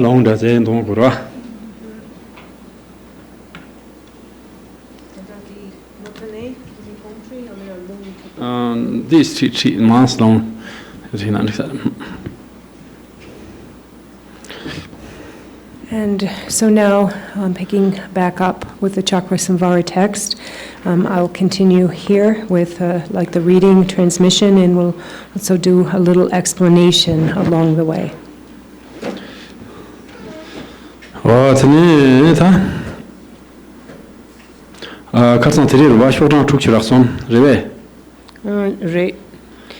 long does it don't go. These 3 months long. And so now, picking back up with the Cakrasamvara text, I'll continue here with like the reading transmission, and we'll also do a little explanation along the way.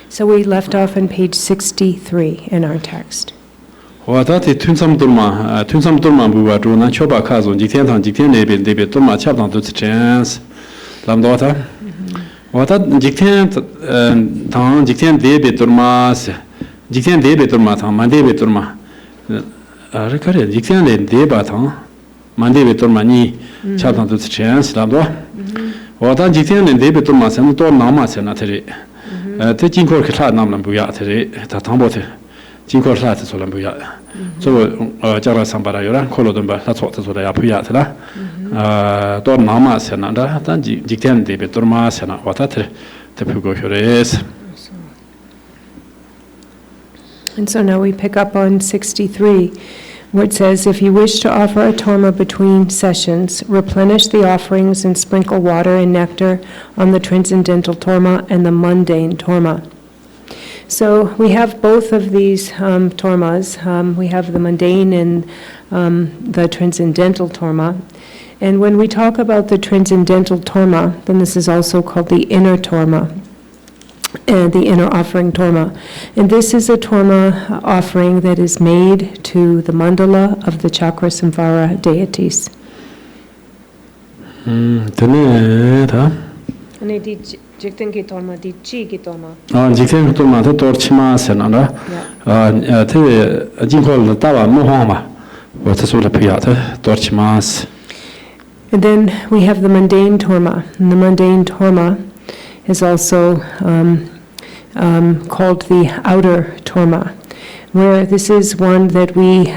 So we left off on page 63 in our text. Watati Tunsam Durma Buva, Choba Kazo, Jitan, Jitan, Torma, Chapter to the chance. Lamdota. What Jitan, Jitan, David Tormas, Jitan, David Tormata, Mandavid Torma. Recorded Jitan, Debatan, Mandavid Tormani, Chapter to the chance. Lamdo. What Jitan and David Tormas and Torma Senatary. Taking Korka Namlan Buyatari, Tatambote. Jinko Sat Solambuya. So Cakrasamvara Yura, Colodumba, that's what is what I apuyatla. Tormas and Nanda, Jitan de Tormas and Watat, Tepugo Hures. And so now we pick up on 63, where it says, if you wish to offer a Torma between sessions, replenish the offerings and sprinkle water and nectar on the transcendental Torma and the mundane Torma. So we have both of these Tormas. We have the mundane and the transcendental Torma. And when we talk about the transcendental Torma, then this is also called the inner Torma, and the inner offering Torma. And this is a Torma offering that is made to the mandala of the Cakrasamvara deities. Jikten ki Torma, di chi ki Torma. Jikten ki Torma, the Tormas and Anna. Jinkol Tava Mohama. What is all a Piata, Tormas. And then we have the mundane Torma. And the mundane Torma is also called the outer Torma, where this is one that we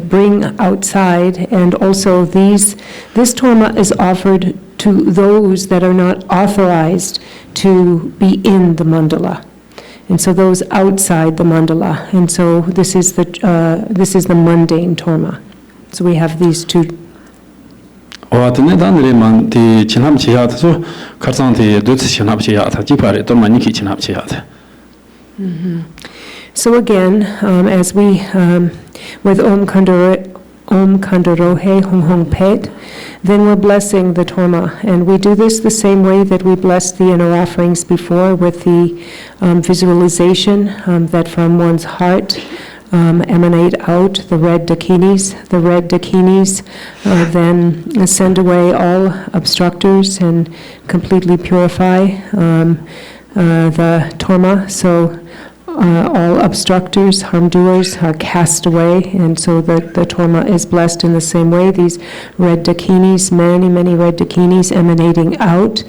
bring outside, and also this Torma is offered to those that are not authorized to be in the mandala, and so those outside the mandala. And so this is the mundane Torma. So we have these two. So again, as we with Om Kandarohe Hong Hong Pet, then we're blessing the Torma, and we do this the same way that we blessed the inner offerings before, with the visualization that from one's heart emanate out the red dakinis. The red dakinis then send away all obstructors and completely purify the Torma. So all obstructors, harm doers are cast away, and so the Torma is blessed in the same way. These red dakinis, many red dakinis emanating out,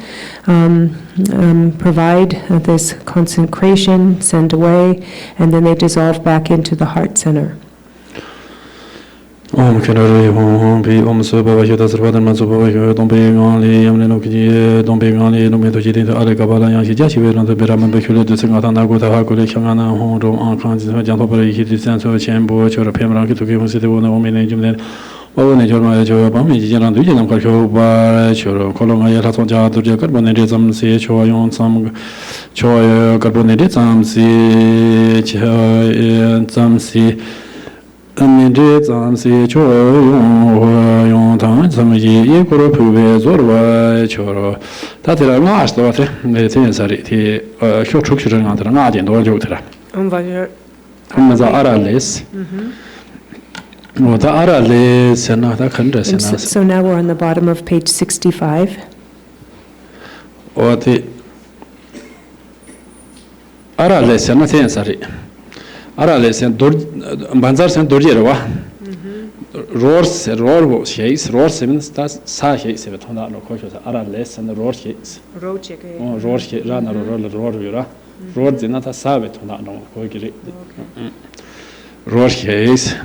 provide this consecration, send away, and then they dissolve back into the heart center. Om Kandarohe Hong Pi Om Subhava Yoda Sarvadharma Subhava Dom Bengali Yamleno Kiji Dom Bengali Nometo Jidin Ale Kabala Yang Jachi Veron the Beraman Bekulu de Singata Nagota Hakule Changana Hong Dom Ankan Jantopa Hiti Sanso Chambo Chora Pemran Kituki Hosite Wona Omine Jumden One Jorma Joba Mijan Dujan Kalko Bar Choro Kolonga Yatonja Durja Carbonatism Se Choyon Sam Choy Carbonatism Se Sam Se Amidjam Cho Yon Tan, some ye Guru Zorba Choro. That is a last of the Tinsari, Shochuran under an Adin or Jotra. The Arales. What the Arales and not a country. So now we're on the bottom of page 65. Or the Arales and nothing, sorry. Arales and Banzars and Dorjee. Roars, roar shakes, roar seven stars, sa shakes, seven hundred no questions, Arales and the roar shakes. Roar shake, run or roar, roar did not a savage, not no, roar shakes.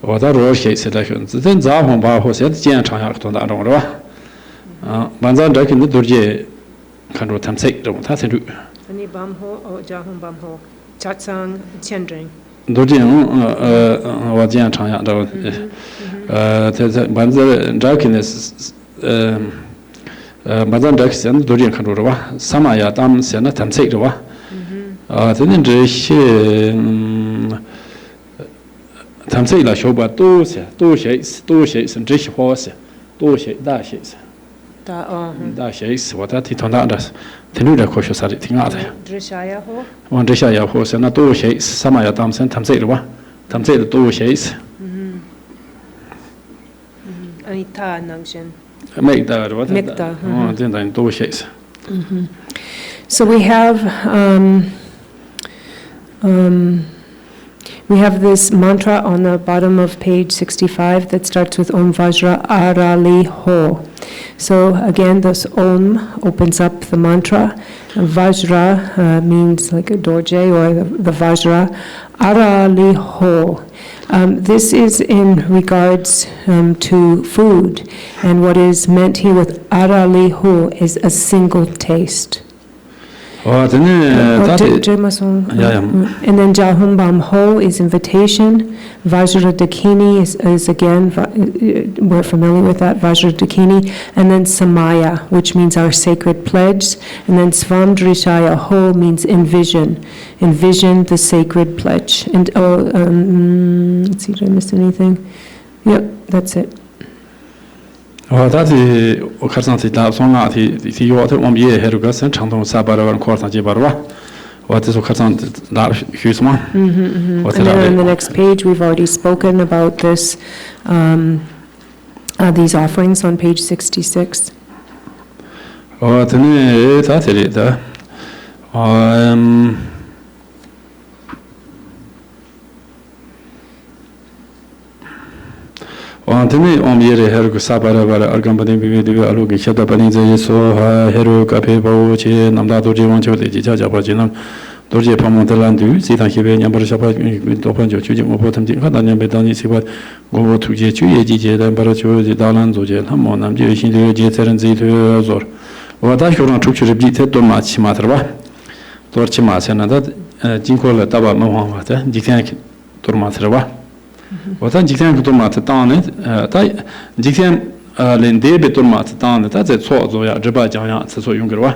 我在罗写是的很，真早红把火写见长下同大众是吧？晚上这个你都是看着他们这种他才住。你帮火哦，家红帮火，加上签证。都这样，我这样长下的，在晚上这个呢是晚上这个现在都这样看着是吧？什么呀？他们现在他们这是吧？真正这些他们这了小把多些甚至是好些，多些大些些。大些是我在听他的，听你的科学啥的挺好的。这下也好。往这下也好，现在多些什么呀？他们这了吧？他们这了多些是。你他能行。没得是吧？没得。真的多些是。So we have we have this mantra on the bottom of page 65 that starts with Om Vajra Arali Ho. So again, this Om opens up the mantra. Vajra means like a Dorjee or the Vajra. Arali Ho. This is in regards to food. And what is meant here with Arali Ho is a single taste. And then Jahum Bam Ho is invitation. Vajra Dakini is again, we're familiar with that, Vajra Dakini. And then Samaya, which means our sacred pledge. And then Svam Drishaya Ho means envision. Envision the sacred pledge. And let's see, did I miss anything? Yep, that's it. 但是我看上去打算啊，提我们也还有个是长通300万块上几百吧，我这是看上拿许什么？And then on the next page, we've already spoken about this, these offerings on page 66. 这里在这里的，这里我们也还有个300万二根本的比对阿鲁给晓得本地这些说还有个配包去南大都这往球的几家家包去那都是旁边的蓝队，其他些别人不是小朋友多朋友去我不他们看到人被当你习惯，我突击去也季节的把它球的打烂做些，他们那就心里节责任自己去做。我大学上出去的比赛多嘛起码是吧？多起码现在他经过了大把没方法的，今天多嘛是吧？我在今天多嘛是当呢，他今天连带别多嘛是当呢，他在操作呀，这把讲呀，是说用个吧？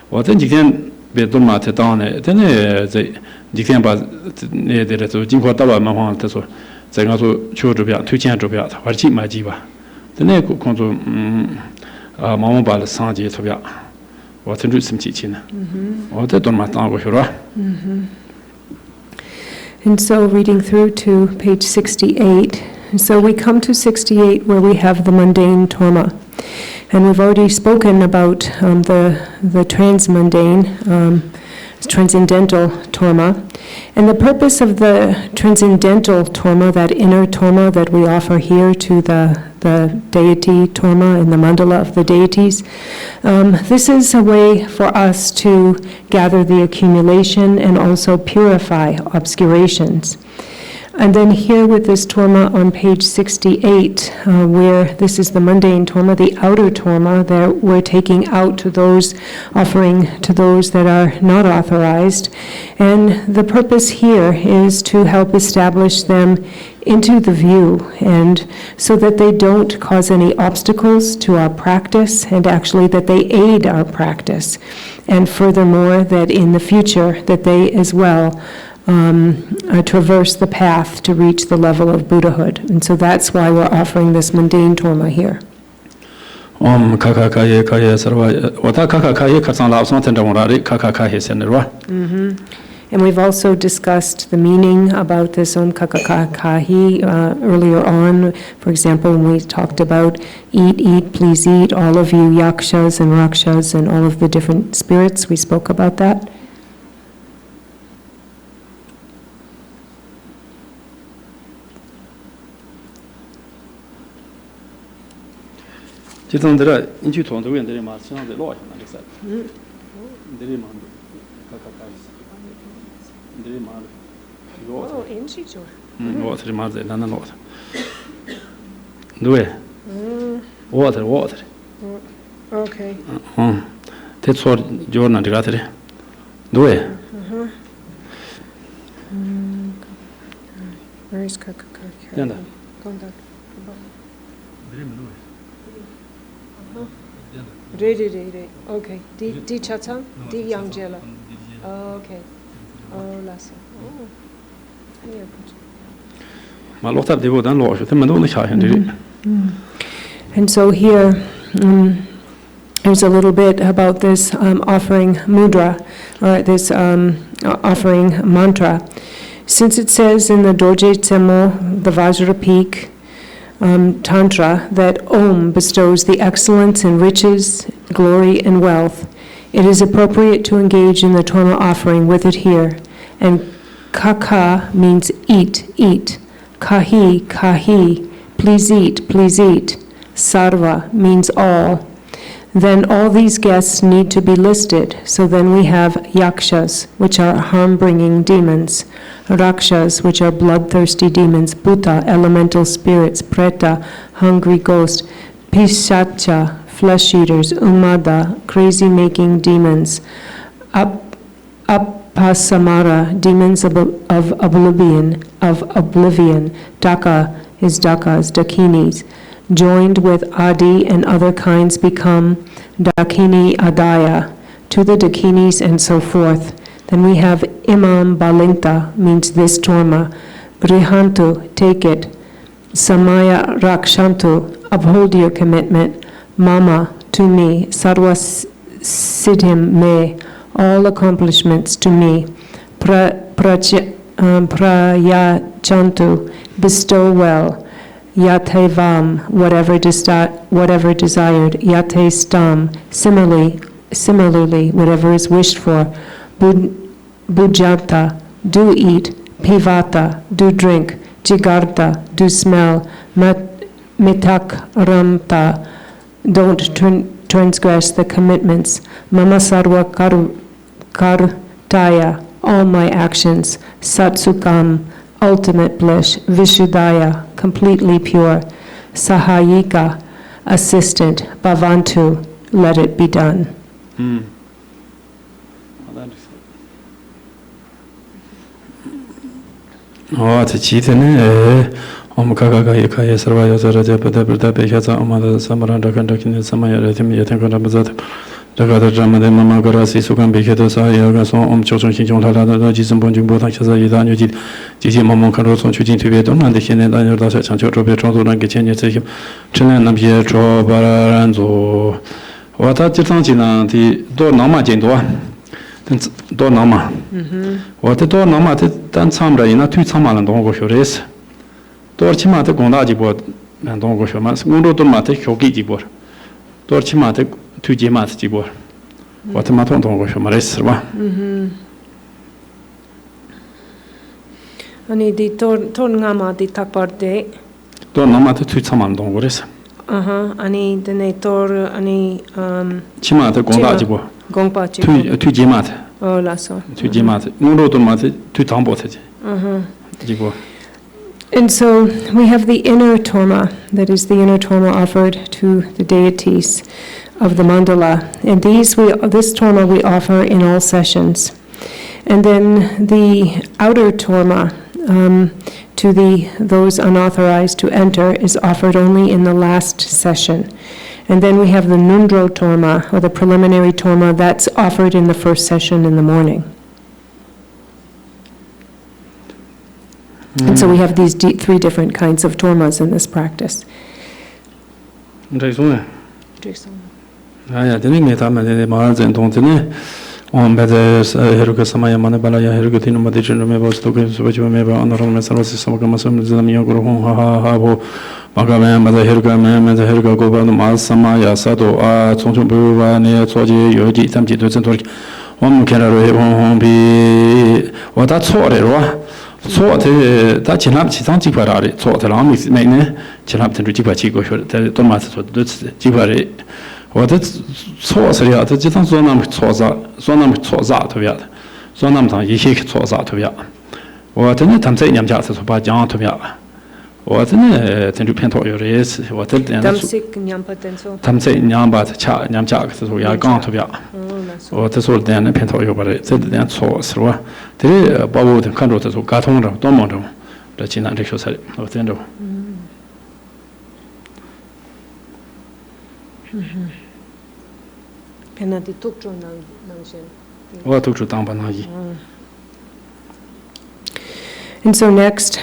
我在今天别多嘛是当呢，真的在今天把那的就经过大把没方法，他说在我说求这边推荐这边，或者去买几吧，在那个工作慢慢把它上级这边，我真是什么机器呢？我在多嘛当过去了。And so reading through to page 68, and so we come to 68 where we have the mundane Torma. And we've already spoken about the transmundane, transcendental Torma. And the purpose of the transcendental Torma, that inner Torma that we offer here to the deity Torma in the mandala of the deities, this is a way for us to gather the accumulation and also purify obscurations. And then here with this Torma on page 68, where this is the mundane Torma, the outer Torma, that we're taking out to those, offering to those that are not authorized. And the purpose here is to help establish them into the view, and so that they don't cause any obstacles to our practice, and actually that they aid our practice. And furthermore, that in the future, that they as well traverse the path to reach the level of Buddhahood. And so that's why we're offering this mundane Torma here. And we've also discussed the meaning about this Om Kakakahi earlier on. For example, when we talked about eat, please eat, all of you yakshas and rakshas and all of the different spirits, we spoke about that. Water, mother, and another. Do it. Water. Okay. That's what you're not got it. Do it. Where is Kaka? Okay. Di Chatham? Di Yangjela. Okay. Oh, Lassa. Oh. Here. And so here, there's a little bit about this offering mudra, or this offering mantra. Since it says in the Dorjee Tsemo, the Vajra Peak Tantra, that Om bestows the excellence in riches, glory, and wealth, it is appropriate to engage in the Torma offering with it here. And Kaka means eat. Kahi, please eat. Sarva means all. Then all these guests need to be listed. So then we have yakshas, which are harm-bringing demons, rakshas, which are bloodthirsty demons, bhuta, elemental spirits, preta, hungry ghost, pishacha, flesh-eaters, umada, crazy-making demons, Pasamara, demons of oblivion, Daka is Dakas, Dakinis, joined with Adi and other kinds become Dakini Adaya, to the Dakinis and so forth. Then we have Imam Balinta, means this Torma, Grihantu, take it, Samaya Rakshantu, uphold your commitment, Mama, to me, Sarva Siddhim me, all accomplishments to me, Prayachantu, bestow well, Yatevam, whatever desired, Yate stam, similarly, whatever is wished for, Bujata, do eat, Pivata, do drink, Jigarta, do smell, Mitak ramta, don't transgress the commitments, Mama sarva kartaya, all my actions, Satsukam, ultimate bliss, Vishuddhaya, completely pure, Sahayika, assistant, Bhavantu, let it be done. Om Kaka Yakaya Sarvaya Zaraja Padabrata Pekasa Amada Samaranda Kandakin Samaya Ratim Yatankanabazat Dagada Jamade Mama Garasi Sukan Beketo Saya Son Om Choson Shinjon Lada Jism Bonjum Botan Chaza Yidan Yujit Jiji Mamon Karoson Chujin Tibet and the Hene Daniel Dasa Chancho Petron and Kitchen Yetsim Chinan Nampier Tro Baranzo Wata Chitanjina the Do Nama Jindua Do Nama What the Do Nama Dan Samra in a two Samalan Dongo Shores Torchimate Gondajibot and Dongo Shamas, Mundo Domate, Hogijibor. Torchimate, Tujimat Jibor. What a maton Dongo Shamares. Ani di Torngama di Taparde. Don't Namate to Saman Dongores. Ani the Tor, Ani Chimate Gondajibor. Gongpachi. Tujimat. Oh, Lasso. Tujimat. Mundo Domate, to Tambote. Jibor. And so we have the inner Torma, that is the inner Torma offered to the deities of the mandala. And this Torma we offer in all sessions. And then the outer Torma to those unauthorized to enter is offered only in the last session. And then we have the Nundro Torma, or the preliminary Torma, that's offered in the first session in the morning. And so we have these three different kinds of tormas in this practice. On better Heruka Samaya Manabalaya Herugutino Madijin Mebos Tokens, which we may be on the Roman Services, Samagasam, Zamio, Habo, Magaman, Mother Heruka, Man, the Heruka Goban, Mas Samaya, Sato, Tsonchuba, near Soji, Yoji, Tamti, Century, Om Canary, Home be what that's what it was. So that Chinap Chitanti Parari, so the Lamis Maine, Chinap to Chipachico, the Tormas, Chipari. What it's so serious, the Chitan Sonam Soza to Yad. Sonam Yik Soza to Yad. 我真的他们在娘家是说把讲特别，我真的真就偏讨有意思，我真的。他们在娘把恰娘家是说也讲特别，我这说的那偏讨有把的，这点错是吧？这把我看着这说沟通着多么着，这济南这学生我真着。我读书当班阿姨。And so next,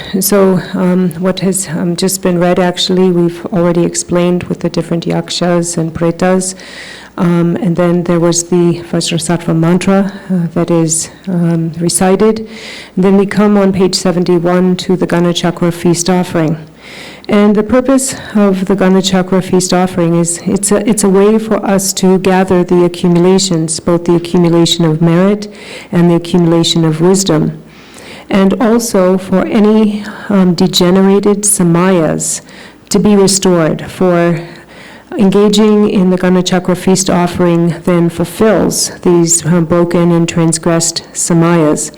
what has just been read, actually, we've already explained with the different yakshas and pretas. And then there was the Vajrasattva mantra that is recited. And then we come on page 71 to the Gana Chakra feast offering. And the purpose of the Gana Chakra feast offering is it's a way for us to gather the accumulations, both the accumulation of merit and the accumulation of wisdom. And also for any degenerated samayas to be restored. For engaging in the Gana Chakra feast offering then fulfills these broken and transgressed samayas.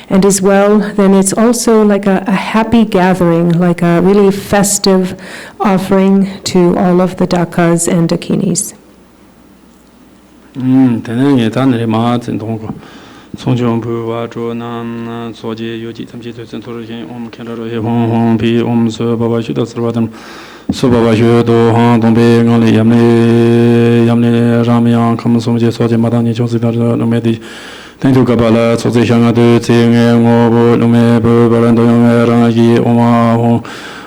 And as well, then it's also like a happy gathering, like a really festive offering to all of the dakas and dakinis. 从中部瓦卓南所接有几他们几对真托人我们看到这些红红皮我们说爸爸许多次话等说爸爸许多行东北俺们杨梅上面样他们送些所接马当年就是到这那么的等就个巴拉从这香港的这个我不那么不把人都用来让一我嘛红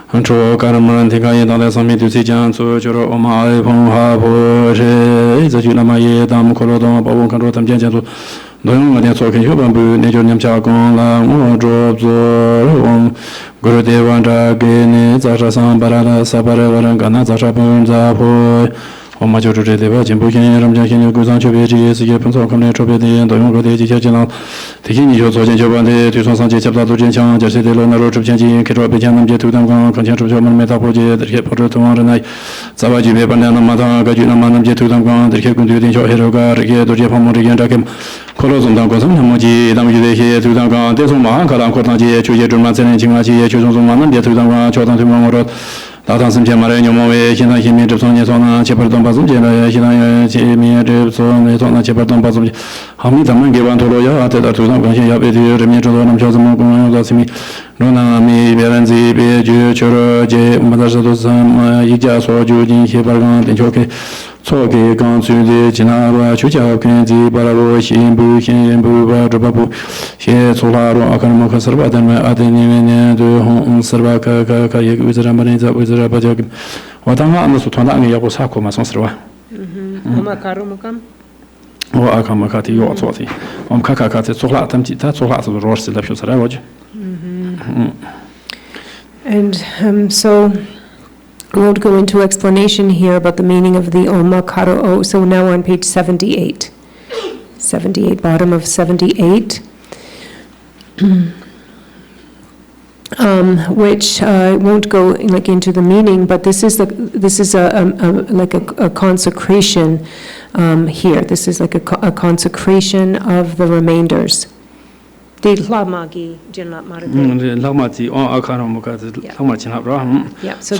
很多个人们听看也当在上面对这讲做就是我们爱碰哈不是这就那么也当们可乐当把我看着他们讲做农用我的做看学本部那就你们加工了我做我古代王家给你早上巴拉的撒巴拉人干那早上本在破我们就是这地方进步性人们讲现在古上区别这些世界碰撞可能特别的都用过的这些技能提醒你就做进去办的推送上去接不到都坚强就是的那路直前进开着北京那么就头当光看清楚我们没打破这这些跑着同人来在外级别本来那么他个就那么那么就头当光这些工作点小黑这个这些都是方面这些这个可能从当过什么么级他们就这些头当光这从马可当可当些就些专门在那情况下就从马那边头当光就当头光我说大唐生前马来牛毛为现在前面这双年双呢，七八段八种节了，现在前面这双年双呢，七八段八种节，他们咱们给完陀罗呀，在那头上关系要被这人民知道，那么小怎么公用到前面，罗那米别人这边就求了这，我们这是都是么一家所就进行把刚等就给。错给刚出的其他罗出家跟这巴拉罗先不把这把不先出来罗可能么可是吧但么阿的年对红是吧可一个为这么人在为这把就我当下那是团长也要不啥可嘛算是吧我们卡鲁木kam我阿卡嘛卡的有做的我们卡这做了他们他做了是罗是了就是来我就And so we won't go into explanation here about the meaning of the Om Karo O. So now we're on page 78. 78, bottom of 78. Which won't go like into the meaning, but this is like a consecration here. This is like a consecration of the remainders. Yeah, so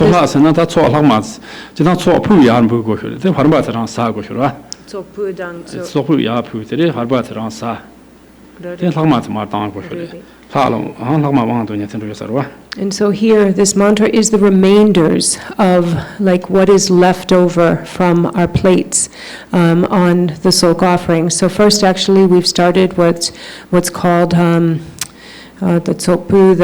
and so here, this mantra is the remainders of like what is left over from our plates on the Sok offering. So first, actually, we've started what's called the Tsokpu,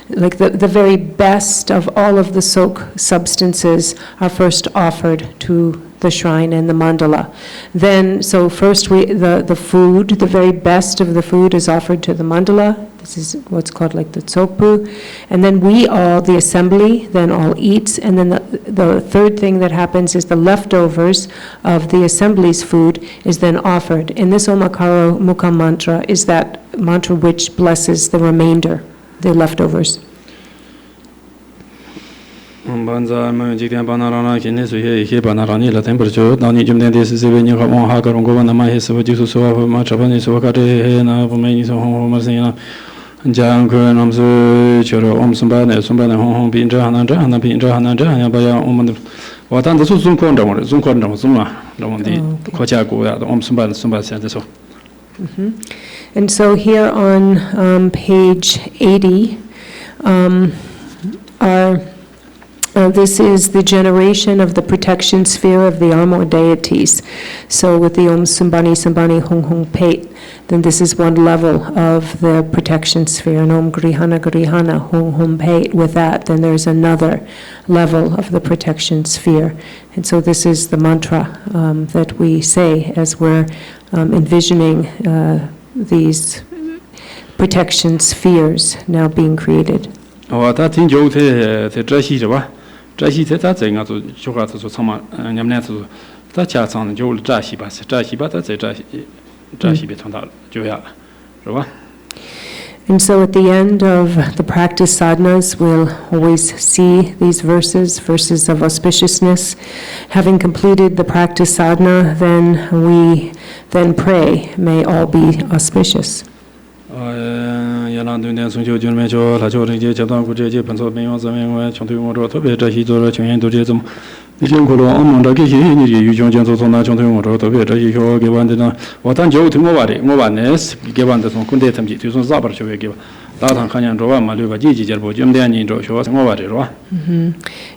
the very best of all of the Sok substances are first offered to the shrine and the mandala. Then, so first the food, the very best of the food is offered to the mandala. This is what's called like the tsokpu. And then the assembly, then all eats. And then the third thing that happens is the leftovers of the assembly's food is then offered. And this Omakaro Mukha mantra is that mantra which blesses the remainder, the leftovers. Banza Jikan Banarana, Kinesu, Banarani, Latin Perjo, Dani Jumden, this is even you have one hacker on Governor, his Suju, much of any Sokate, and of many Homersina, Janko, and Omsu, Choro, Omsumban, Sumban, Home, being Jahananja, and being Jahananja, and by a woman. What under Zoom Condom, Zuma, the one the Kochago, the Omsumban, Sumba said so. And so here on page 80, this is the generation of the protection sphere of the Armor deities. So with the Om Sumbani Sumbani Hung Hung Pate, then this is one level of the protection sphere. And Om Grihana Grihana Hung Hung Pate, with that, then there's another level of the protection sphere. And so this is the mantra that we say as we're envisioning these protection spheres now being created. And so at the end of the practice sadhanas, we'll always see these verses of auspiciousness. Having completed the practice sadhana, then we pray, may all be auspicious.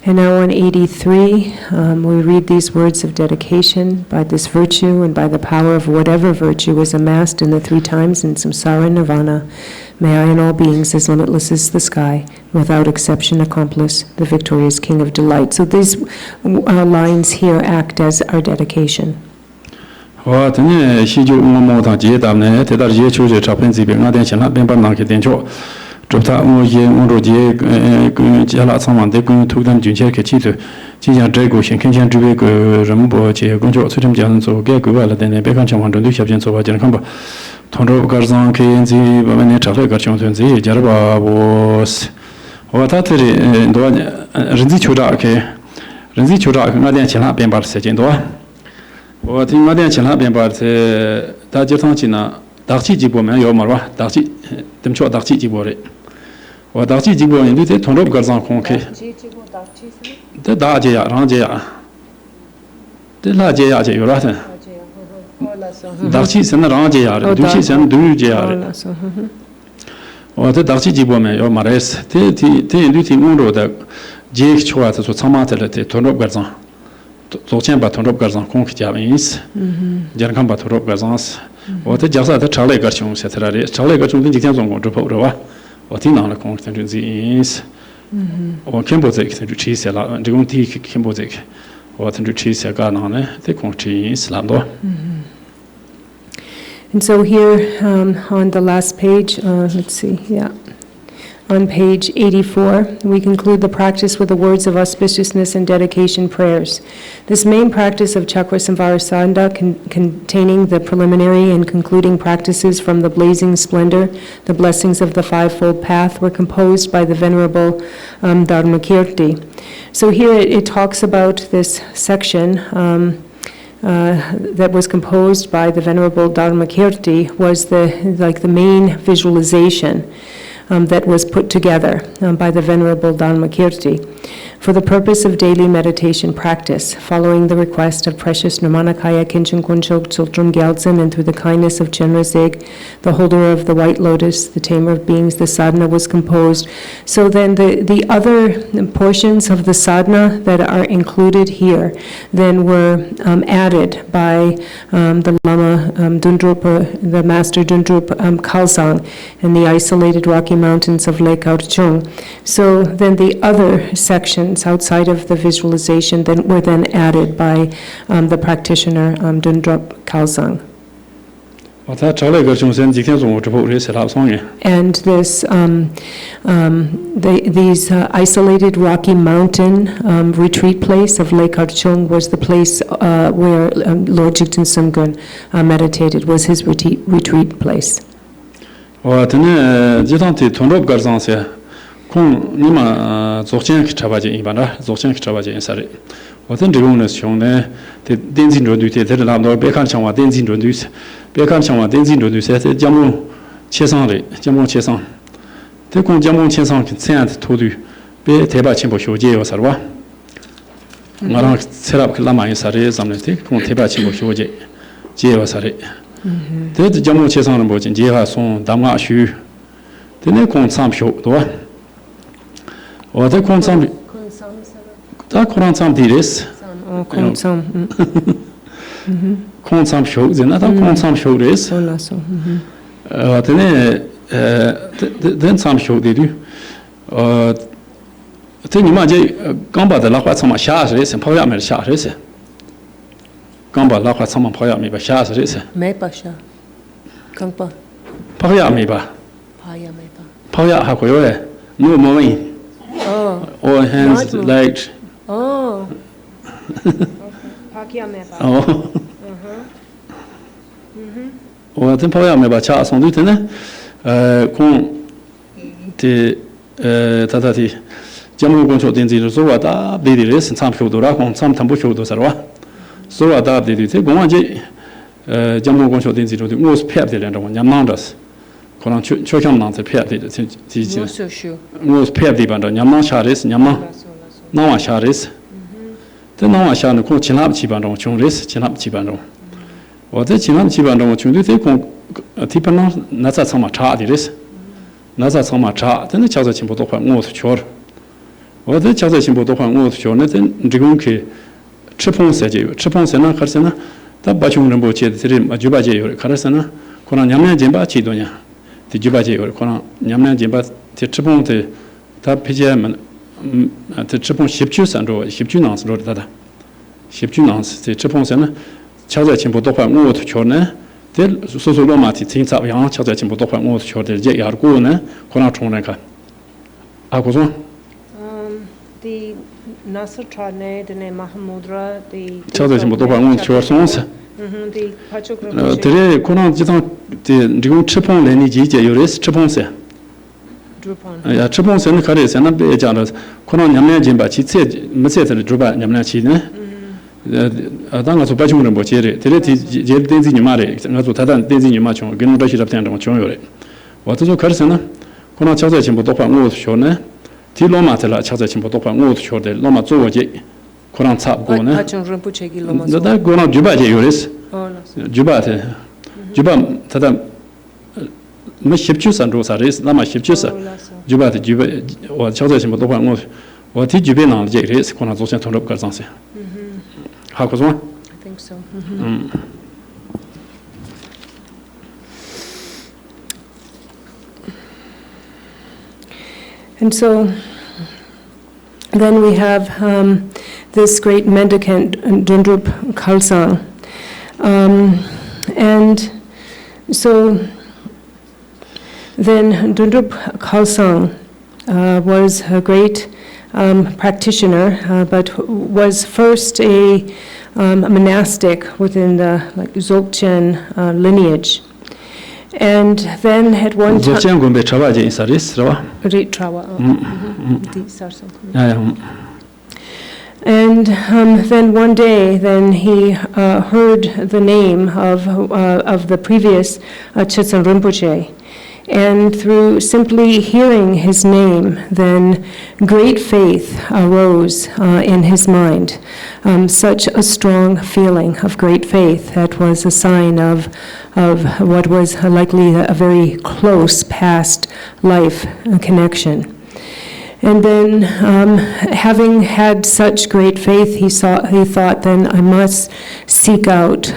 And now on 83, we read these words of dedication. By this virtue and by the power of whatever virtue is amassed in the 3 times in samsara nirvana, may I and all beings as limitless as the sky, without exception accomplish the victorious King of Delight. So these lines here act as our dedication. And so here on the last page, let's see, on page 84, we conclude the practice with the words of auspiciousness and dedication prayers. This main practice of Cakrasamvara sadhana, containing the preliminary and concluding practices from the blazing splendor, the blessings of the fivefold path, were composed by the Venerable Dharmakirti. So here it talks about this section that was composed by the Venerable Dharmakirti was the main visualization that was put together by the Venerable Dharmakirti for the purpose of daily meditation practice, following the request of precious Nirmanakaya Kinchen Kunchok Tsultrum Gyaltsen, and through the kindness of Chenrezig, the holder of the White Lotus, the tamer of beings, the sadhana was composed. So then the other portions of the sadhana that are included here then were added by the Lama Dundrupa, the Master Dundrupa Khalsang, in the isolated rocky mountains of Lake Archung. So then the other sections outside of the visualization were then added by the practitioner Dundrup Khalsang. And these isolated rocky mountain retreat place of Lake Archung was the place where Lord Jigten Sumgun meditated, was his retreat place. 콩 니마 조chen 차바제 이바나 조chen 차바제 인사리 어떤 드론은 쇼네 덴진로도 되더라도 백한 창와 덴진로도 백한 창와 덴진로도 세 jammu chesan리 jammu chesan 대공 jammu chesan 센트 토두 배 대바 침보 쇼제요 살와 나랑 세랍 클라마 인사리 잠네티 콩 대바 침보 쇼제 제요 살이 대 jammu chesan은 뭐지 제가 손 담아 슈 되네 콩 참쇼도 어제 콘섬 다 코란섬 디레스 콘섬 콘섬 쇼즈나 다 콘섬 쇼레스 올라서 어제네 덴섬 쇼디리 테니마제 감바다 라과섬 샤르스 파야메 샤르스 감바 라과섬 파야메 바 샤르스 메바샤 강바 파야메바 파야메바 파야 하고요 노 모이 or hands legs. Oh. Pakiameba. Oh. Or the Payameba Charles on Lieutenant. Con the Tatati. Jamu Goncho Denzi Zorada, Bidiris, and some Shodora, on some Tambusho Dosara. Zorada did it. Gomaji Jamu Goncho Denzi, the most pep the land of Yamandas. 그런 초경만한테 피하게 되지. 뭐 피하게 반도 냠마 샤레스 냠마 나와 샤레스. 또 나와 샤는 고 진압 지반도 중레스 진압 지반도. 어제 진압 지반도 중도 되고 티파나 나사 참마 차디레스. 나사 참마 차. 근데 자서 진보도 화 모두 줘. 어제 자서 진보도 화 모두 줘는 지금께 츠폰세나 가르세나 다 바중은 뭐 제들이 마주바제요. 가르세나 그런 냠내 진바 지도냐. 디주바제 그러나 냠난 짐바 티츠봉데 다 피제면 티츠봉 10주산로 10주난스로 다다 10주난스 티츠봉세는 차자 진보도 화 모두 줘네 될 소소로마티 tinsa 양 차자 진보도 화 모두 줘들 제 야르고네 그러나 총내가 아고서 the Nasrtrane the Mahamudra the 차자 진보도 화 모두 줘선스 the Pachokra 드레 코나 지상 지금 츠폰 레니지 제 요레스 츠폰세 Drupon 야 츠폰세는 가레세나 베자라 코나 냠내 짐바 치체 메세들 주바 냠나 치네 아당가서 빠지는 뭐 제레 드레 제 덴지니 마레 가서 다단 덴지니 마총 근무 다시 잡다는 거 총요레 와도 가르세나 코나 차자 진보 똑바 모두 쇼네 디로마텔라 차자 진보 똑바 모두 쇼데 로마 조어제 코나 잡고네 Pachokra Loma 나 고나 주바제 요레스 주바테 주바 다다 뭐 10주산 로사레스 나마 10주사 주바테 주바 와 차자신 뭐 도관 뭐 디주베나 제레스 코나 조선 통럽 가상세 하고서 I think so. And so then we have this great mendicant Dundrup Khalsang. And so then Dundrup Khalsang was a great practitioner, but was first a monastic within the Dzogchen lineage. And then at one time... Dzogchen gombe trawaje insaris, rawa? Trawa. And then one day, then he heard the name of the previous Chitsan Rinpoche. And through simply hearing his name, then great faith arose in his mind. Such a strong feeling of great faith that was a sign of what was likely a very close past life connection. And then, having had such great faith, he thought, then I must seek out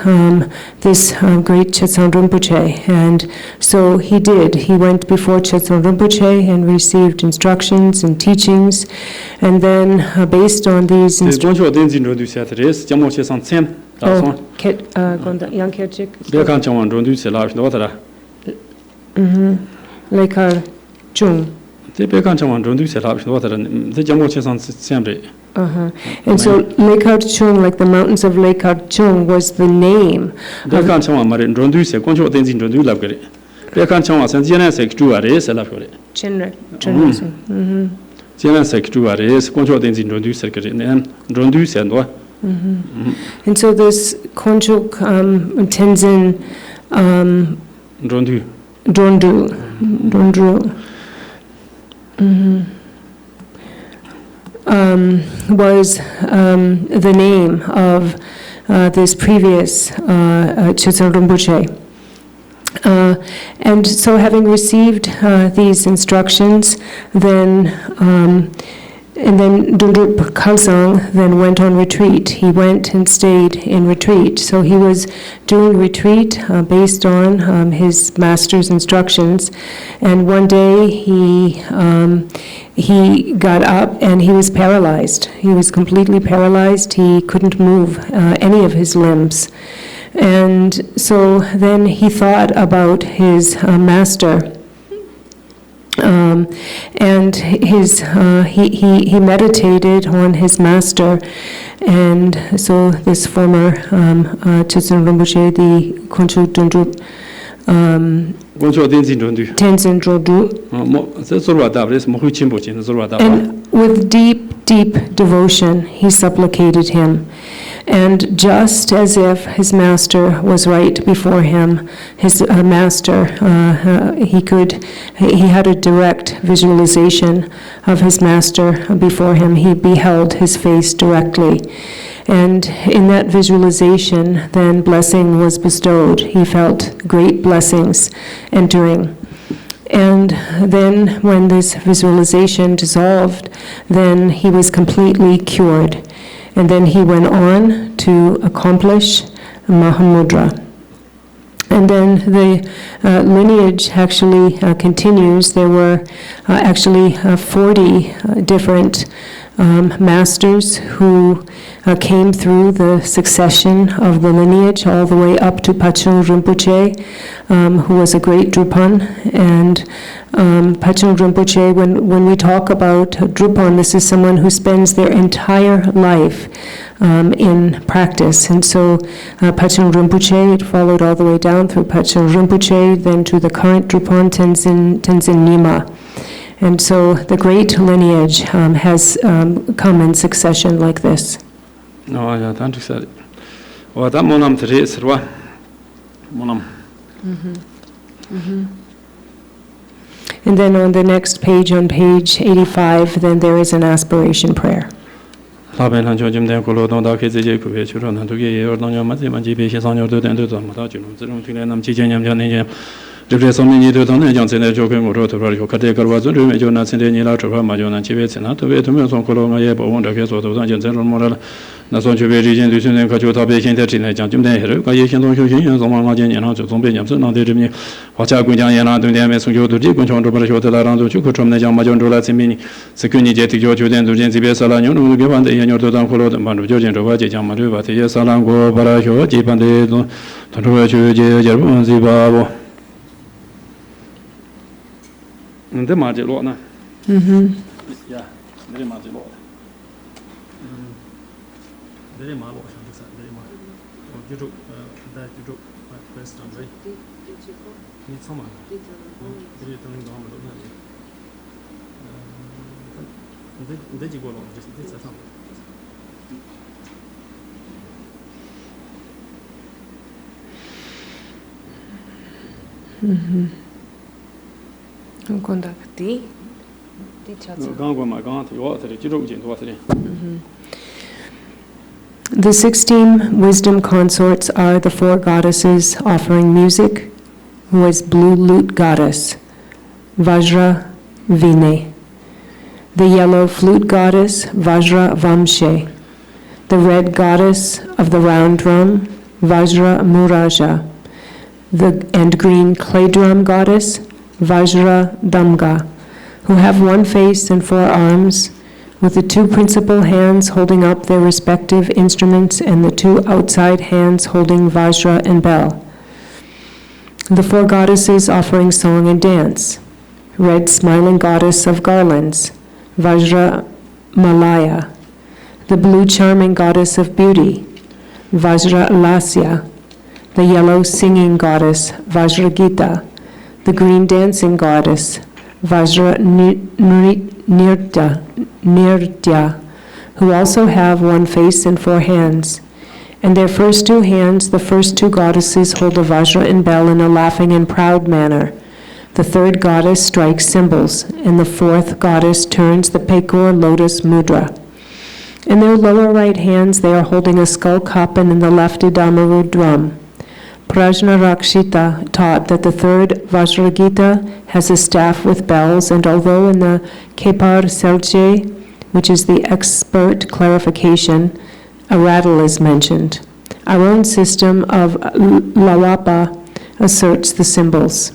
this great Chitsan Rinpoche. And so he did. He went before Chitsan Rinpoche and received instructions and teachings. And then, based on these instructions... Lekar Chung. And so Lekar Chung, like the mountains of Lekar Chung, was the name. Pekan Chama San Jena Sek Juares, Elafore. Chinra. Jena Sek Juares, Concho Denzin Rondu Secretary, and Rondu Sandwa. And so this Konchuk Tenzin Rondu. Dondru. Was the name of this previous Chögyal Rinpoche. And so having received these instructions, then Dundrup Khalsang then went on retreat. He went and stayed in retreat. So he was doing retreat based on his master's instructions. And one day he got up and he was paralyzed. He was completely paralyzed. He couldn't move any of his limbs. And so then he thought about his master. And he meditated on his master, and so this former Chögyal Rinpoche, the Konchuk Dundrup Tenzin Drodru, and with deep devotion he supplicated him. And just as if his master was right before him, his master, he had a direct visualization of his master before him. He beheld his face directly. And in that visualization, then blessing was bestowed. He felt great blessings entering. And then when this visualization dissolved, then he was completely cured. And then he went on to accomplish Mahamudra. And then the lineage actually continues. There were actually 40 different masters who came through the succession of the lineage all the way up to Pachul Rinpoche, who was a great Drupon. And Pachul Rinpoche, when we talk about Drupon, this is someone who spends their entire life in practice. And so Pachul Rinpoche, it followed all the way down through Pachul Rinpoche, then to the current Drupon Tenzin Nyima. And so the great lineage has come in succession like this. No, yeah, thank you, sir. Well, that monam today is monam. And then on the next page, on page 85, then there is an aspiration prayer. Drupon somni do don jang chen jo kwen ro to ro ka de ka wa zo ru me jo na chen de ni la to ma jo na chi be chen na to be to me song ko lo nga ye bo won de ke so to zang chen ro mo la na song chu be ri chen du chen ka jo ta be chen de chen ne jang jim de he ka ye chen dong xiu xin yan song ma nga jian yan na zo zong be nyam zhen na de zhe mi hua jia gun jiang yan na dong dian me song jo du ji gun chong zhe ba xiu de la rang zo chu ko chom ne jiang ma jiang zhou la chen mi ni se kun ni jie ti jo ju dian zu jian zi be sa la nyong lu ge ban de yan yo de dang ko lo de ma ju jian zhou ba ji jiang ma lu ba de ye sa lang guo ba la xiu ji ban de dong ta zhou ju jie jie bu zi ba bo. The magic law, no? Yeah, very magic law. Very magic law, very magic. You do that, you do first time, right? Need someone. Very turning down the did you go along? Just this or something. The 16 wisdom consorts are the 4 goddesses offering music, who is blue lute goddess, Vajra Vine, the yellow flute goddess, Vajra Vamshe, the red goddess of the round drum, Vajra Muraja, and green clay drum goddess, Vajra Damga, who have 1 face and 4 arms, with the 2 principal hands holding up their respective instruments and the 2 outside hands holding Vajra and bell. The 4 goddesses offering song and dance. Red smiling goddess of garlands, Vajra Malaya. The blue charming goddess of beauty, Vajra Lasya. The yellow singing goddess, Vajragita. the green dancing goddess, Vajra-Nirdya, who also have one face and 4 hands. And their first 2 hands, the first 2 goddesses hold a Vajra and bell in a laughing and proud manner. The 3rd goddess strikes cymbals, and the 4th goddess turns the Pekor lotus mudra. In their lower right hands, they are holding a skull cup, and in the left a damaru drum. Prajnarakshita taught that the 3rd Vajragita has a staff with bells, and although in the Kepar Selje, which is the expert clarification, a rattle is mentioned, our own system of Lawapa asserts the symbols.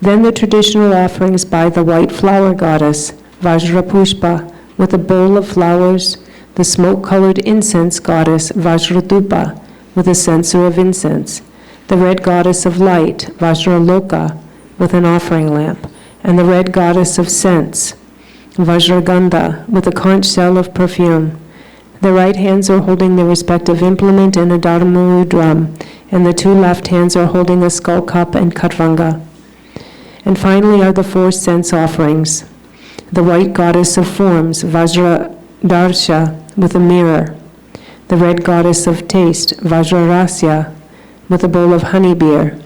Then the traditional offerings by the white flower goddess, Vajrapushpa, with a bowl of flowers, the smoke-colored incense goddess, Vajradupa, with a censer of incense, the red goddess of light, Vajraloka, with an offering lamp, and the red goddess of scents, Vajragandha, with a conch shell of perfume. The right hands are holding their respective implement and a dharmuru drum, and the 2 left hands are holding a skull cup and katvanga. And finally are the 4 sense offerings. The white goddess of forms, Vajradarsha, with a mirror. The red goddess of taste, Vajrarasya, with a bowl of honey beer.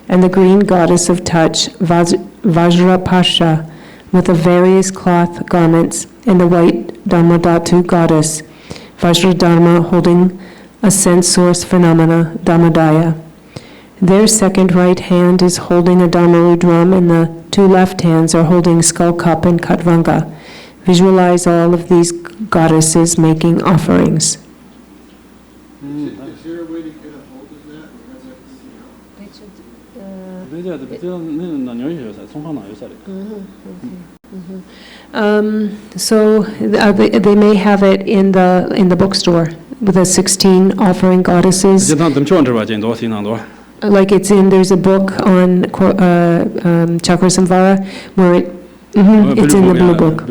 And the green goddess of touch, Vajrapasha, with the various cloth garments. And the white Dharmadhatu goddess, Vajradharma, holding a sense source phenomena, Dhammadaya. Their second right hand is holding a damaru drum, and the 2 left hands are holding skull cup and katvanga. Visualize all of these goddesses making offerings. Is there a way to get a hold of that? So they may have it in the bookstore with the 16 offering goddesses. Like there's a book on Cakrasamvara where it's in the blue book.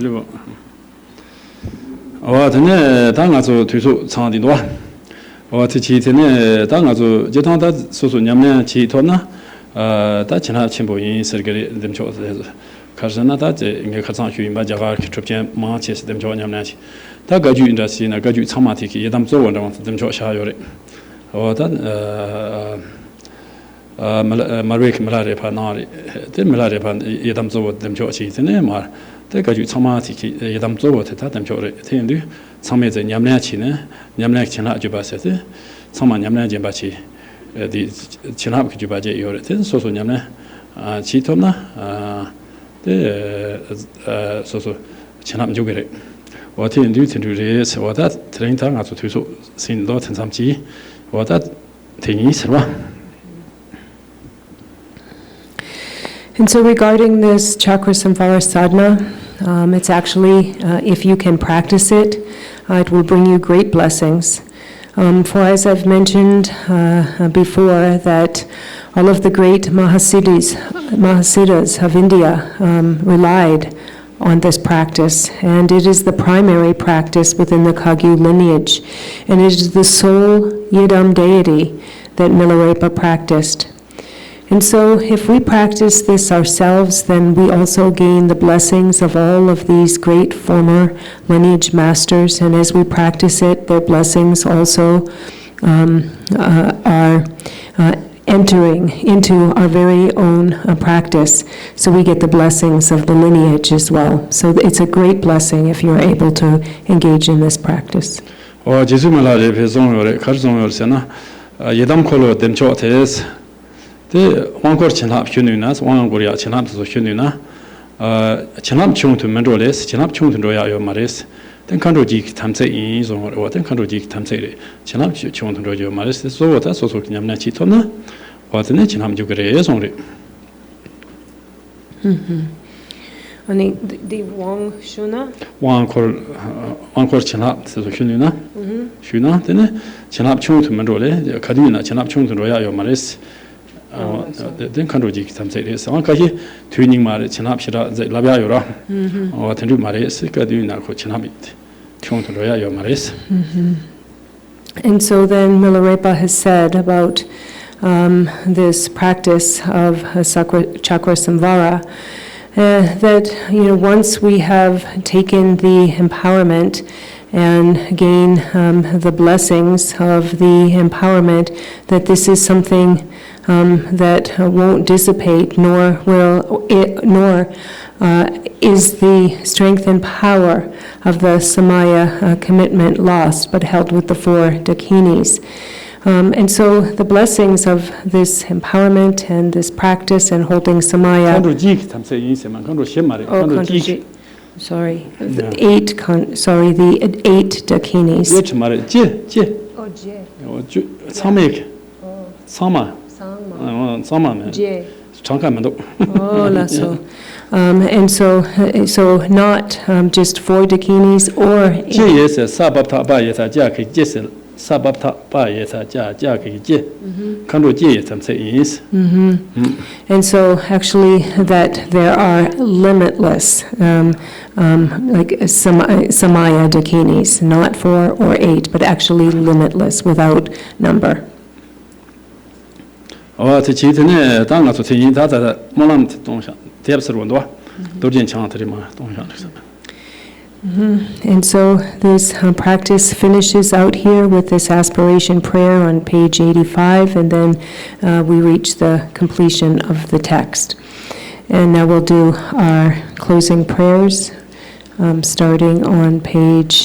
Marek Malare Panari, the Malare Pan Yadamzo, them Jochi, the Nemar, the Gaju Samati, Yadamzo, Tatam Jore, Tendu, Samet and Yamnachine, Yamnak China Jubasete, Saman Yamna Jimbachi, the Chinap Jubaje Yorete, Soso Yamna, Chitona, the Soso Chinap Jugere. What in duty to this, what that train tongue as to sin dot and some chi, what that thing is. And so regarding this Cakrasamvara sadhana, it's actually, if you can practice it, it will bring you great blessings. For as I've mentioned before, that all of the great Mahasiddhas of India relied on this practice, and it is the primary practice within the Kagyu lineage, and it is the sole Yidam deity that Milarepa practiced. And so if we practice this ourselves, then we also gain the blessings of all of these great former lineage masters, and as we practice it, their blessings also are entering into our very own practice, so we get the blessings of the lineage as well. So it's a great blessing if you're able to engage in this practice. The one court chinap Hununas, one Goria chinap to Hununa, chinap chung to Mendoles, chinap chung to Roya Maris, then Kandojik Tamse is or then Kandojik Tamse, chinap chung to Roya Maris, so what that's also Yamnachitona, what the Nechinam Jugre is only. And the Wang Shuna? One court chinap to Hununa, Shuna, then chinap chung to Mendole, Kaduna, chinap chung to Roya Maris. Then Kandojik Tamse is on Kaji, tuning Mari, Chinapshira, Labiora, or Tendu Maris, Kaduna, Chinabit, Chung to Roya Maris. And so then Milarepa has said about this practice of Cakrasamvara, that, once we have taken the empowerment and gain the blessings of the empowerment, that this is something that won't dissipate, nor is the strength and power of the Samaya commitment lost, but held with the 4 dakinis. And so the blessings of this empowerment and this practice and holding Samaya. Sorry, the 8 dakinis. And so not just 4 dakinis or 8. And so actually that there are limitless like Samaya dakinis, not 4 or 8, but actually limitless without number. And so this practice finishes out here with this aspiration prayer on page 85, and then we reach the completion of the text. And now we'll do our closing prayers, starting on page...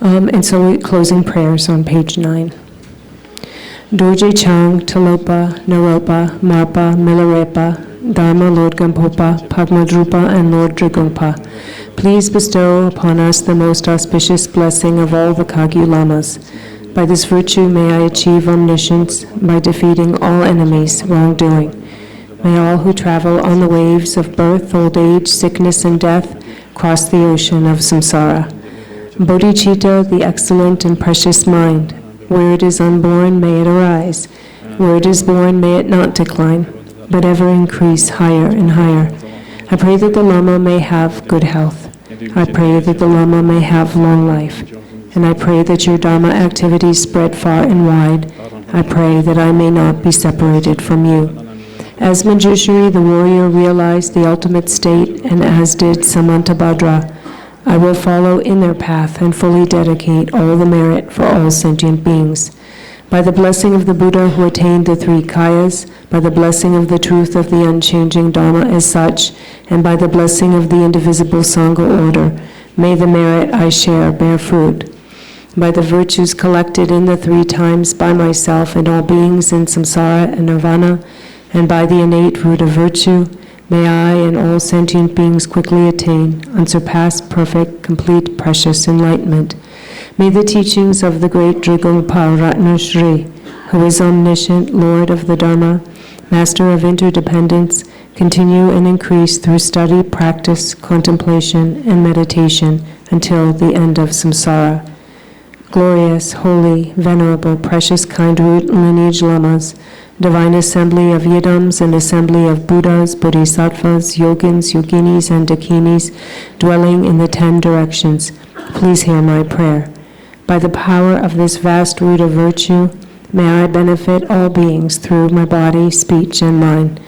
and so closing prayers on page 9. Dorjee Chang, Talopa, Naropa, Marpa, Milarepa, Dharma, Lord Gampopa, Padmadrupa, and Lord Drigungpa, please bestow upon us the most auspicious blessing of all the Kagyu Lamas. By this virtue may I achieve omniscience by defeating all enemies, wrongdoing. May all who travel on the waves of birth, old age, sickness, and death cross the ocean of samsara. Bodhicitta, the excellent and precious mind, where it is unborn, may it arise. Where it is born, may it not decline, but ever increase higher and higher. I pray that the Lama may have good health. I pray that the Lama may have long life. And I pray that your Dharma activities spread far and wide. I pray that I may not be separated from you. As Manjushri, the warrior, realized the ultimate state, and as did Samantabhadra, I will follow in their path and fully dedicate all the merit for all sentient beings. By the blessing of the Buddha who attained the 3 kayas, by the blessing of the truth of the unchanging Dharma as such, and by the blessing of the indivisible Sangha order, may the merit I share bear fruit. By the virtues collected in the 3 times by myself and all beings in samsara and nirvana, and by the innate root of virtue, may I and all sentient beings quickly attain unsurpassed, perfect, complete, precious enlightenment. May the teachings of the great Drigungpa Ratnashri, who is omniscient, Lord of the Dharma, Master of interdependence, continue and increase through study, practice, contemplation, and meditation until the end of samsara. Glorious, holy, venerable, precious, kind root lineage lamas, divine assembly of yidams and assembly of Buddhas, Bodhisattvas, Yogins, Yoginis, and Dakinis dwelling in the 10 directions, please hear my prayer. By the power of this vast root of virtue, may I benefit all beings through my body, speech, and mind.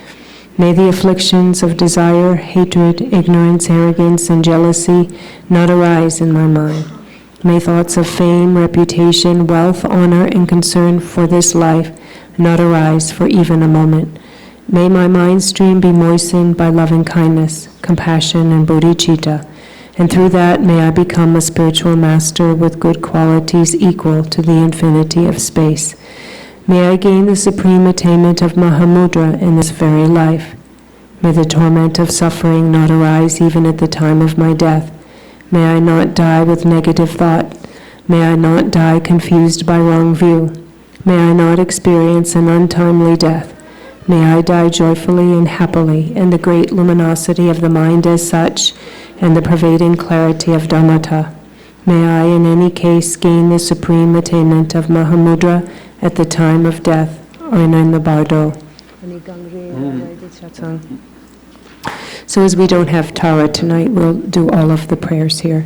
May the afflictions of desire, hatred, ignorance, arrogance, and jealousy not arise in my mind. May thoughts of fame, reputation, wealth, honor, and concern for this life not arise for even a moment. May my mind stream be moistened by loving kindness, compassion, and bodhicitta, and through that may I become a spiritual master with good qualities equal to the infinity of space. May I gain the supreme attainment of Mahamudra in this very life. May the torment of suffering not arise even at the time of my death. May I not die with negative thought. May I not die confused by wrong view. May I not experience an untimely death. May I die joyfully and happily in the great luminosity of the mind as such and the pervading clarity of Dhammata. May I in any case gain the supreme attainment of Mahamudra at the time of death or in the bardo. So as we don't have Tara tonight, we'll do all of the prayers here.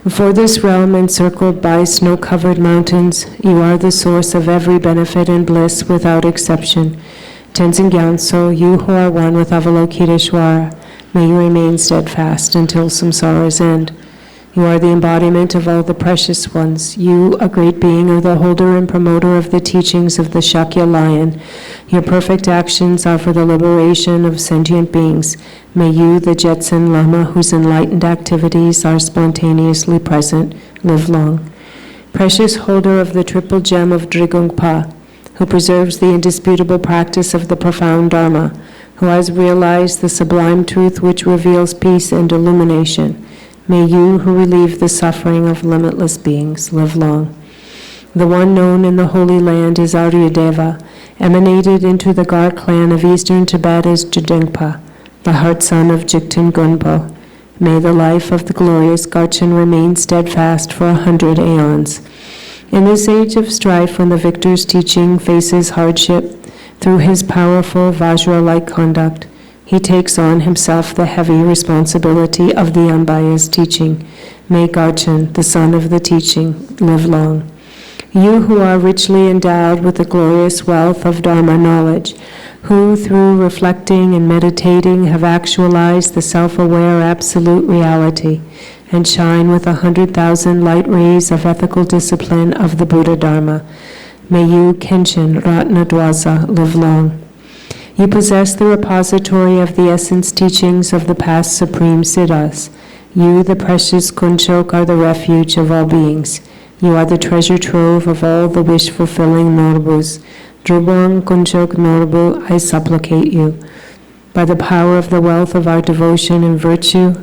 For this realm encircled by snow-covered mountains, you are the source of every benefit and bliss without exception. Tenzin Gyatso, you who are one with Avalokiteshvara, may you remain steadfast until samsara's end. You are the embodiment of all the precious ones. You, a great being, are the holder and promoter of the teachings of the Shakya lion. Your perfect actions are for the liberation of sentient beings. May you, the Jetson Lama, whose enlightened activities are spontaneously present, live long. Precious holder of the triple gem of Drigungpa, who preserves the indisputable practice of the profound Dharma, who has realized the sublime truth which reveals peace and illumination. May you, who relieve the suffering of limitless beings, live long. The one known in the Holy Land is Aryadeva, emanated into the Gar clan of eastern Tibet as Jidengpa, the heart son of Jigten Gunpo. May the life of the glorious Garchen remain steadfast for 100 aeons. In this age of strife, when the victor's teaching faces hardship, through his powerful Vajra-like conduct, he takes on himself the heavy responsibility of the unbiased teaching. May Garchen, the son of the teaching, live long. You who are richly endowed with the glorious wealth of Dharma knowledge, who through reflecting and meditating have actualized the self-aware absolute reality, and shine with 100,000 light rays of ethical discipline of the Buddha Dharma, may you, Kenshin Ratna Dwaza, live long. You possess the repository of the essence teachings of the past supreme Siddhas. You, the precious Kunchok, are the refuge of all beings. You are the treasure trove of all the wish-fulfilling Norbus. Drupon, Kunchok, Norbu, I supplicate you. By the power of the wealth of our devotion and virtue,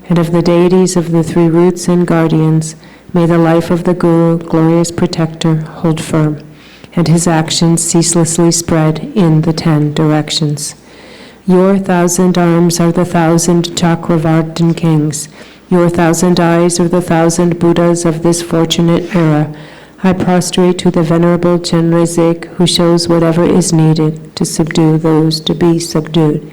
and of the deities of the three roots and guardians, may the life of the Guru, glorious protector, hold firm, and his actions ceaselessly spread in the 10 directions. Your 1,000 arms are the 1,000 Chakravartin kings. Your 1,000 eyes are the 1,000 Buddhas of this fortunate era. I prostrate to the Venerable Chenrezig, who shows whatever is needed to subdue those to be subdued.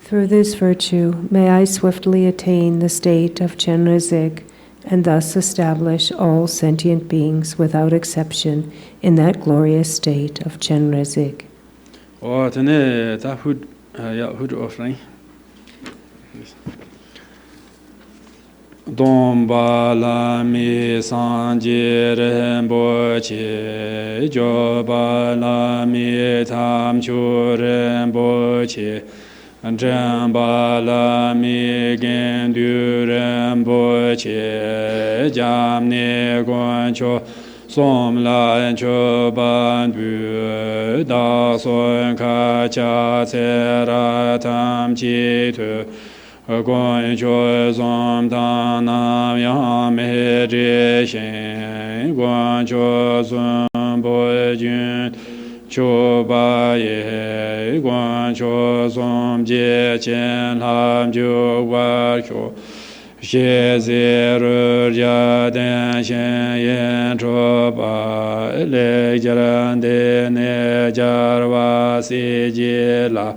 Through this virtue, may I swiftly attain the state of Chenrezig, and thus establish all sentient beings without exception in that glorious state of Chenrezig. Hood offering. Domba la mi sanje remboche, joba la mi tam chu remboche, jamba la mi gendu remboche, jamne goncho som la cho ban bu da son ka cha tsera tam chi tu. Gong cho som ta nam yam he je shen, gong cho som bo jun cho ba ye, gong cho som je chen lam jo wa cho, xie zi ru ja den shen yen cho ba, le jaran de ne jar wa si ji la.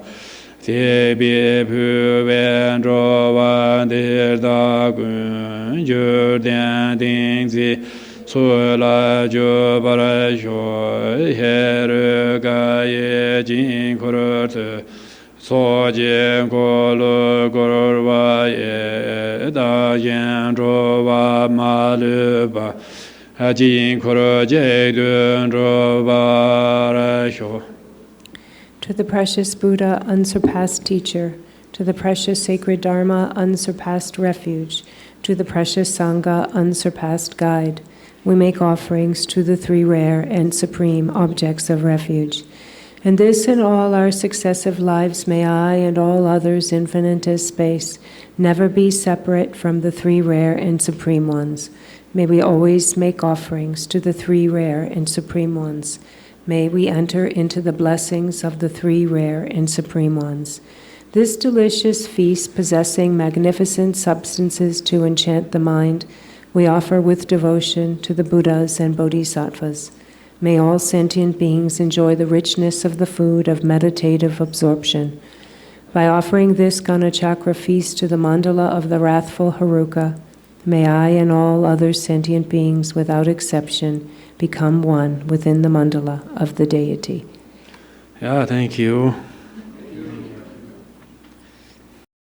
Tebi Puven Drovan Dirdagun Jurdian Dingzi Sula Jubarasho Herugaye Jin Kurut Sojin Kolu Gurvaye Dajen Drova Maluba Jin Kuru Jedun Drobarasho. To the precious Buddha, unsurpassed teacher, to the precious sacred Dharma, unsurpassed refuge, to the precious Sangha, unsurpassed guide, we make offerings to the three rare and supreme objects of refuge. And this and all our successive lives may I and all others infinite as space never be separate from the three rare and supreme ones. May we always make offerings to the three rare and supreme ones. May we enter into the blessings of the three rare and supreme ones. This delicious feast, possessing magnificent substances to enchant the mind, we offer with devotion to the Buddhas and Bodhisattvas. May all sentient beings enjoy the richness of the food of meditative absorption. By offering this Gana Chakra feast to the mandala of the wrathful Haruka, may I and all other sentient beings without exception become one within the mandala of the deity. Yeah, thank you.